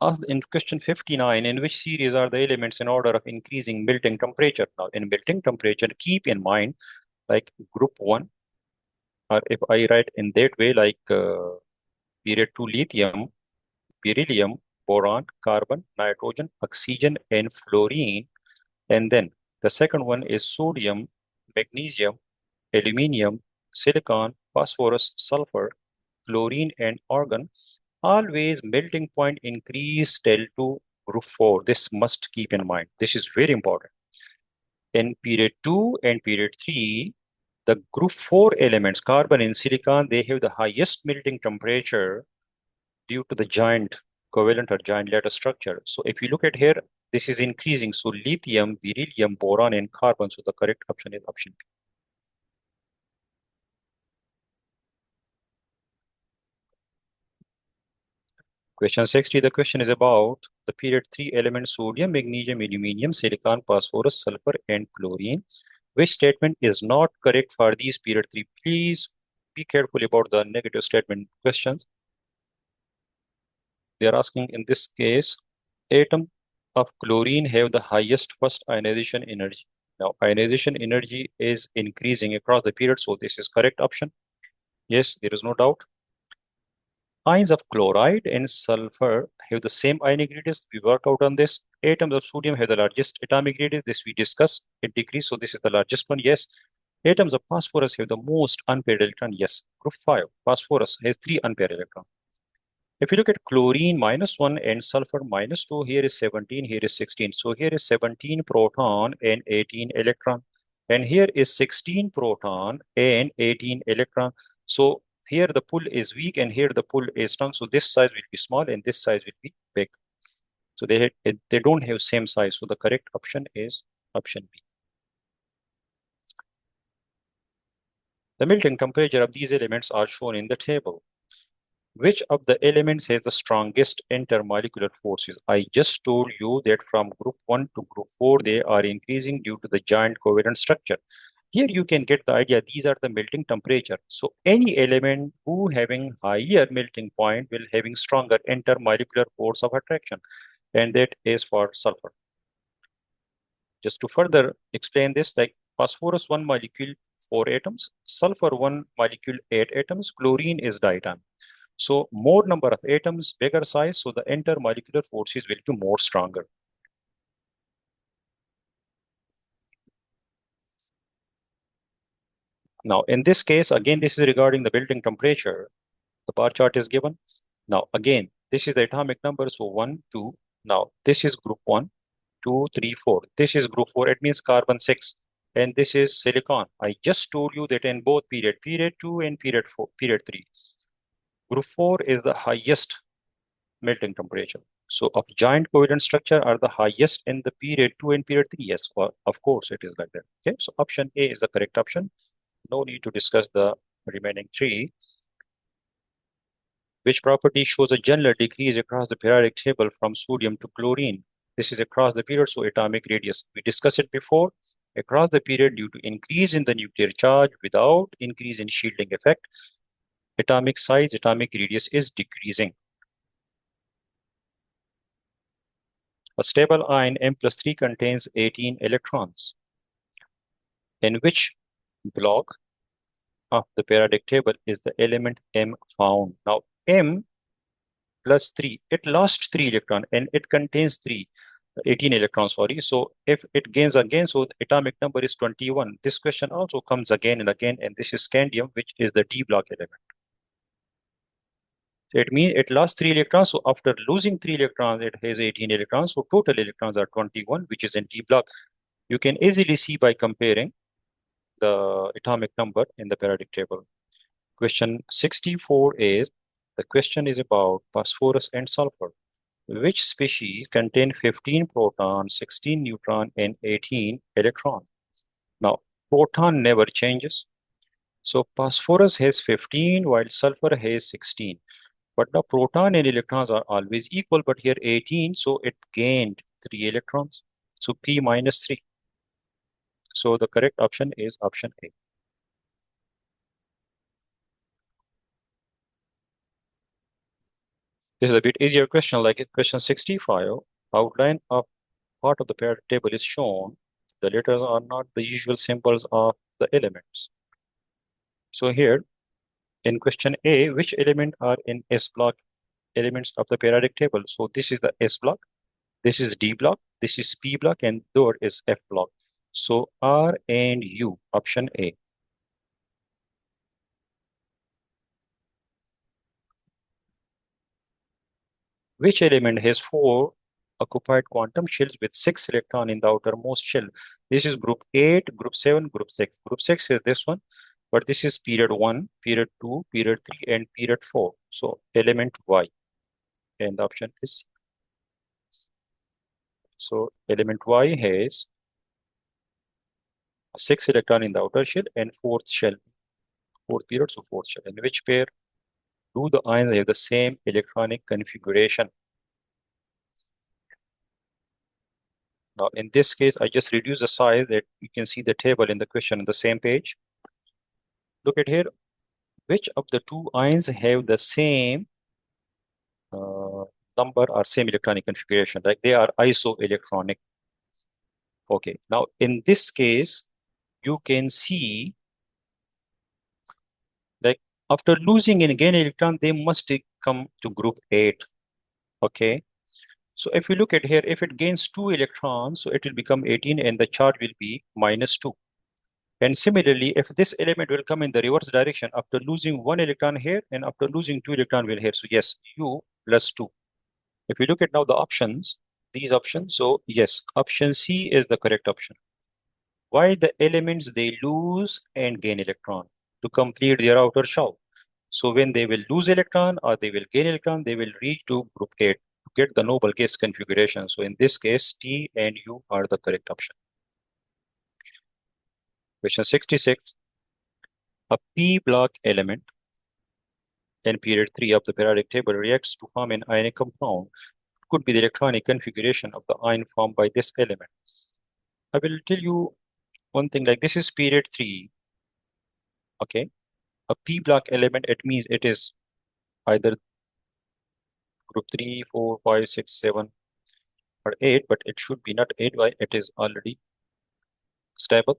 asked in question 59, in which series are the elements in order of increasing melting temperature? Now, in melting temperature, keep in mind like group 1, or if I write in that way, like period 2, lithium, beryllium, boron, carbon, nitrogen, oxygen, and fluorine. And then the second one is sodium, magnesium, aluminium, silicon, phosphorus, sulfur, chlorine, and argon. Always melting point increase tell to group 4. This must keep in mind. This is very important. In period 2 and period 3, the group 4 elements, carbon and silicon, they have the highest melting temperature due to the giant covalent or giant ladder structure. So if you look at here, this is increasing. So lithium, beryllium, boron, and carbon. So the correct option is option B. Question 60, the question is about the period 3 elements sodium, magnesium, aluminum, silicon, phosphorus, sulfur, and chlorine. Which statement is not correct for these period 3? Please be careful about the negative statement questions. They are asking in this case, atom of chlorine have the highest first ionization energy. Now, ionization energy is increasing across the period, so this is correct option. Yes, there is no doubt. Ions of chloride and sulfur have the same ionic radius. We worked out on this. Atoms of sodium have the largest atomic radius. This we discussed. It decreased, so this is the largest one. Yes. Atoms of phosphorus have the most unpaired electron. Yes. Group 5. Phosphorus has 3 unpaired electrons. If you look at chlorine -1 and sulfur -2, here is 17, here is 16. So here is 17 proton and 18 electron. And here is 16 proton and 18 electron. So here the pull is weak and here the pull is strong. So this size will be small and this size will be big. So they don't have same size. So the correct option is option B. The melting temperature of these elements are shown in the table. Which of the elements has the strongest intermolecular forces? I just told you that from group 1 to group 4, they are increasing due to the giant covalent structure. Here you can get the idea, these are the melting temperature. So any element who having higher melting point will having stronger intermolecular force of attraction, and that is for sulfur. Just to further explain this, like phosphorus 1 molecule 4 atoms, sulfur 1 molecule 8 atoms, chlorine is diatomic. So more number of atoms, bigger size, so the intermolecular forces will be more stronger. Now, in this case, again, this is regarding the melting temperature. The bar chart is given. Now, again, this is the atomic number. So 1, 2. Now, this is group 1, 2, 3, 4. This is group 4. It means carbon 6. And this is silicon. I just told you that in both period 2 and period 4, period 3. Group 4 is the highest melting temperature. So of giant covalent structure are the highest in the period 2 and period 3. Yes, well, of course it is like that. Okay, so option A is the correct option. No need to discuss the remaining 3. Which property shows a general decrease across the periodic table from sodium to chlorine? This is across the period, so atomic radius. We discussed it before. Across the period due to increase in the nuclear charge without increase in shielding effect, atomic size, atomic radius is decreasing. A stable ion M+3 contains 18 electrons. In which block of the periodic table is the element M found? Now, M plus 3, it lost 3 electrons and it contains 18 electrons, sorry. So if it gains again, so the atomic number is 21. This question also comes again and again, and this is scandium, which is the D block element. So it means it lost 3 electrons. So after losing 3 electrons, it has 18 electrons. So total electrons are 21, which is in D block. You can easily see by comparing the atomic number in the periodic table. Question 64 is, the question is about phosphorus and sulfur. Which species contain 15 protons, 16 neutron, and 18 electron? Now, proton never changes. So phosphorus has 15 while sulfur has 16. But the proton and electrons are always equal, but here 18, so it gained 3 electrons. So P minus 3. So the correct option is option A. This is a bit easier question, like question 65. Outline of part of the periodic table is shown. The letters are not the usual symbols of the elements. So here in question A, which element are in S block elements of the periodic table? So this is the S block, this is D block, this is P block, and third is F block. So R and U, option A. Which element has four occupied quantum shells with 6 electrons in the outermost shell? This is group 8, group 7, group 6. Group 6 is this one, but this is period 1, period 2, period 3, and period 4. So element Y, and the option is, so element Y has 6 electrons in the outer shell and fourth shell, fourth period, so fourth shell. In which pair do the ions have the same electronic configuration? Now, in this case, I just reduce the size that you can see the table in the question on the same page. Look at here. Which of the two ions have the same uh, number or same electronic configuration? Like they are isoelectronic. Okay. Now, in this case, you can see like after losing and gain electron, they must come to group 8. Okay. So if you look at here, if it gains 2 electrons, so it will become 18 and the charge will be -2. And similarly, if this element will come in the reverse direction after losing 1 electron here and after losing 2 electron will here. So yes, U plus 2. If you look at now the options, these options, so yes, option C is the correct option. Why? The elements they lose and gain electron to complete their outer shell. So when they will lose electron or they will gain electron, they will reach to group 8 to get the noble gas configuration. So in this case, T and U are the correct option. Question 66. A P block element in period 3 of the periodic table reacts to form an ionic compound. It could be the electronic configuration of the ion formed by this element. I will tell you one thing, like this is period 3. Okay. A P block element, it means it is either group 3, 4, 5, 6, 7, or 8, but it should be not 8. Why? It is already stable.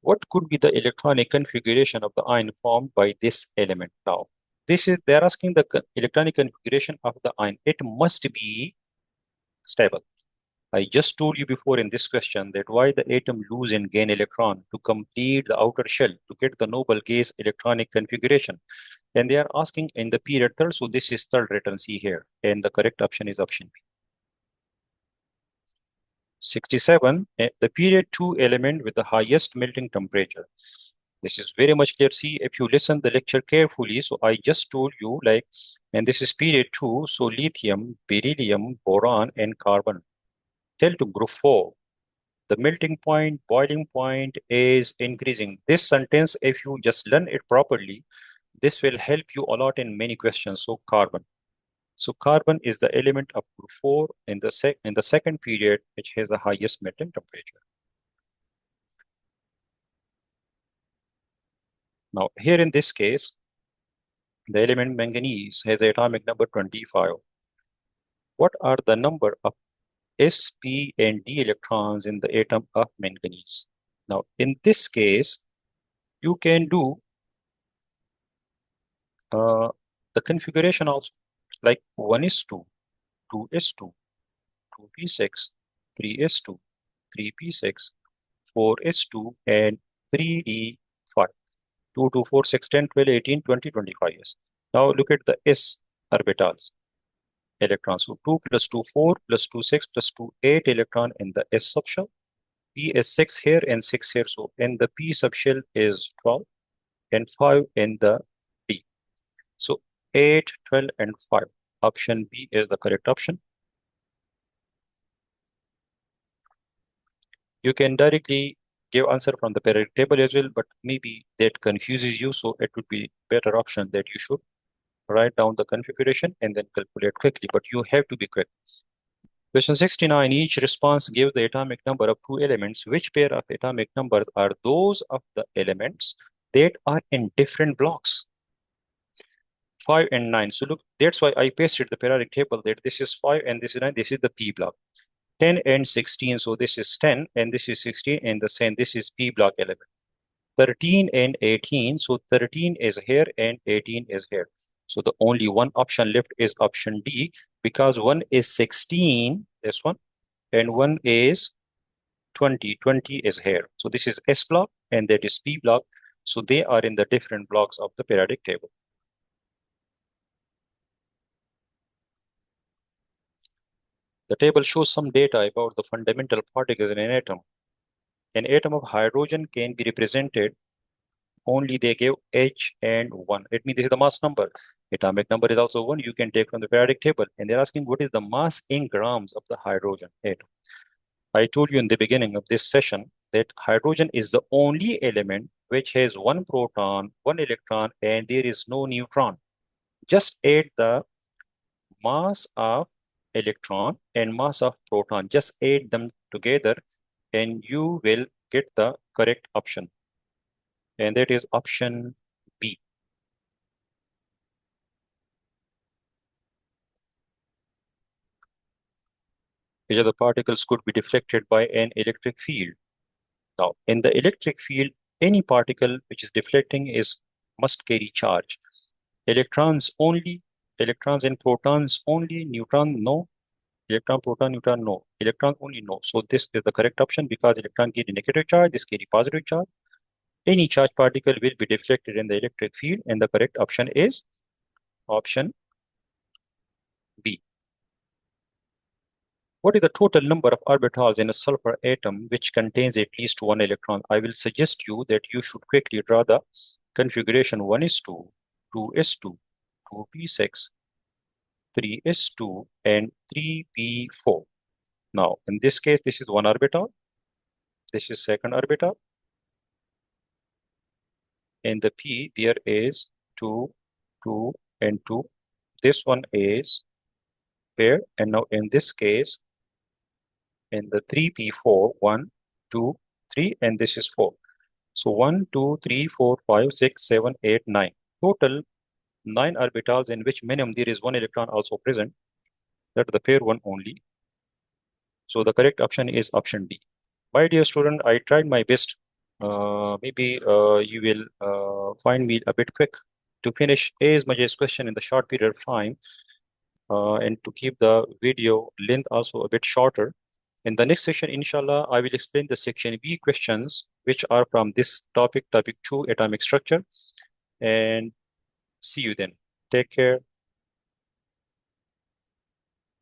What could be the electronic configuration of the ion formed by this element? Now, this is, they're asking the electronic configuration of the ion. It must be stable. I just told you before in this question that why the atom lose and gain electron to complete the outer shell to get the noble gas electronic configuration. And they are asking in the period third, so this is third written C here. And the correct option is option B. 67, the period 2 element with the highest melting temperature. This is very much clear. See, if you listen the lecture carefully, so I just told you like, and this is period 2, so lithium, beryllium, boron, and carbon. Tell to group 4, the melting point, boiling point is increasing. This sentence, if you just learn it properly, this will help you a lot in many questions. So carbon. So carbon is the element of group 4 in the second period, which has the highest melting temperature. Now here in this case, the element manganese has atomic number 25. What are the number of S, P, and D electrons in the atom of manganese? Now in this case, you can do uh, the configuration also, like 1 is 2, 2 is 2, 2p6, 3 is 2, 3p6, 4 is 2, and 3d5. 2, 2, 4, 6, 10, 12, 18, 20, 25 is. Now look at the s orbitals, electrons. So 2 plus 2, 4 plus 2, 6 plus 2, 8 electron in the s subshell. P is 6 here and 6 here. So in the p subshell is 12 and 5 in the d. So 8, 12, and 5. Option B is the correct option. You can directly give answer from the periodic table as well, but maybe that confuses you. So it would be better option that you should write down the configuration and then calculate quickly, but you have to be quick. Question 69, each response gives the atomic number of two elements. Which pair of atomic numbers are those of the elements that are in different blocks? 5 and 9. So look, that's why I pasted the periodic table that this is 5 and this is 9. This is the P block. 10 and 16. So this is 10 and this is 16 and the same. This is P block element. 13 and 18. So 13 is here and 18 is here. So the only one option left is option D because one is 16, this one, and one is 20. 20 is here. So this is S block and that is P block. So they are in the different blocks of the periodic table. The table shows some data about the fundamental particles in an atom. An atom of hydrogen can be represented only they give H and 1. It means this is the mass number. Atomic number is also 1. You can take from the periodic table. And they're asking what is the mass in grams of the hydrogen atom. I told you in the beginning of this session that hydrogen is the only element which has one proton, one electron, and there is no neutron. Just add the mass of electron and mass of proton. Just add them together and you will get the correct option. And that is option B. Which of the particles could be deflected by an electric field? Now, in the electric field, any particle which is deflecting must carry charge. Electrons only, electrons and protons only, neutron no, electron, proton, neutron no, electron only no. So this is the correct option because electron carry negative charge, this carry positive charge. Any charged particle will be deflected in the electric field and the correct option is option B. What is the total number of orbitals in a sulfur atom which contains at least one electron? I will suggest you that you should quickly draw the configuration 1s2, 2s2, 2p6, 3s2, and 3p4. Now, in this case, this is one orbital. This is second orbital. In the p, there is 2, 2, and 2. This one is pair. And now in this case, in the 3p4, 1, 2, 3, and this is 4. So 1, 2, 3, 4, 5, 6, 7, 8, 9. Total 9 orbitals in which minimum there is one electron also present. That's the pair one only. So the correct option is option D. My dear student, I tried my best. Maybe you will find me a bit quick to finish as much as question in the short period of time and to keep the video length also a bit shorter. In the next session, inshallah, I will explain the section B questions, which are from this topic 2, atomic structure. And see you then. Take care.